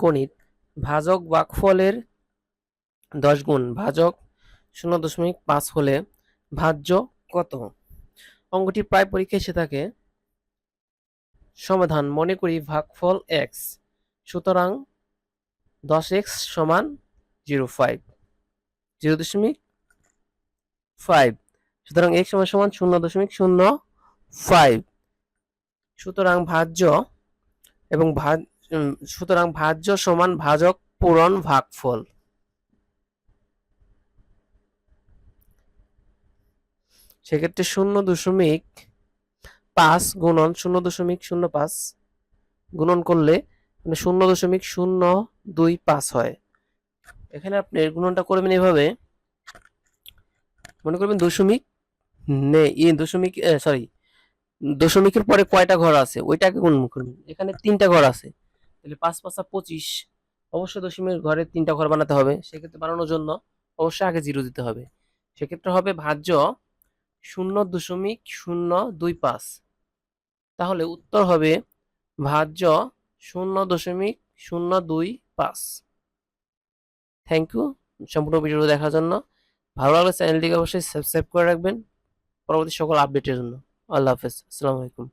গণিত, ভাজক ভাগফলের 10 গুণ ভাজক 0.5 হলে ভাজ্য কত? অঙ্কটি প্রায় পরীক্ষায় এসে থাকে। সমাধান: মনে করি ভাগফল x, সুতরাং 10x সমান 0.5, সুতরাং x সমান 0.05, সুতরাং ভাজ্য সমান ভাজক পূরণ ভাগফল। সেক্ষেত্রে 0.5 গুণন 0.05 গুণন করলে 0.025 হয়। এখানে আপনি গুণনটা করবেন এভাবে, মনে করবেন দশমিকের পরে কয়টা ঘর আছে ওইটাকে গুণন করবেন। এখানে 3টা ঘর আছে, তাহলে 5 5 25, অবশ্যই দশমিকের ঘরে 3টা ঘর বানাতে হবে। সেক্ষেত্রে বানানোর জন্য অবশ্যই আগে 0 দিতে হবে। সেক্ষেত্রে হবে ভাজ্য 0.025, তাহলে উত্তর হবে ভাজ্য 0.025। থ্যাংক ইউ সম্পূর্ণ ভিডিওটি দেখার জন্য। ভালো লাগলে চ্যানেলটিকে অবশ্যই সাবস্ক্রাইব করে রাখবেন পরবর্তী সকল আপডেটের জন্য। আল্লাহ হাফেজ, আসসালামু আলাইকুম।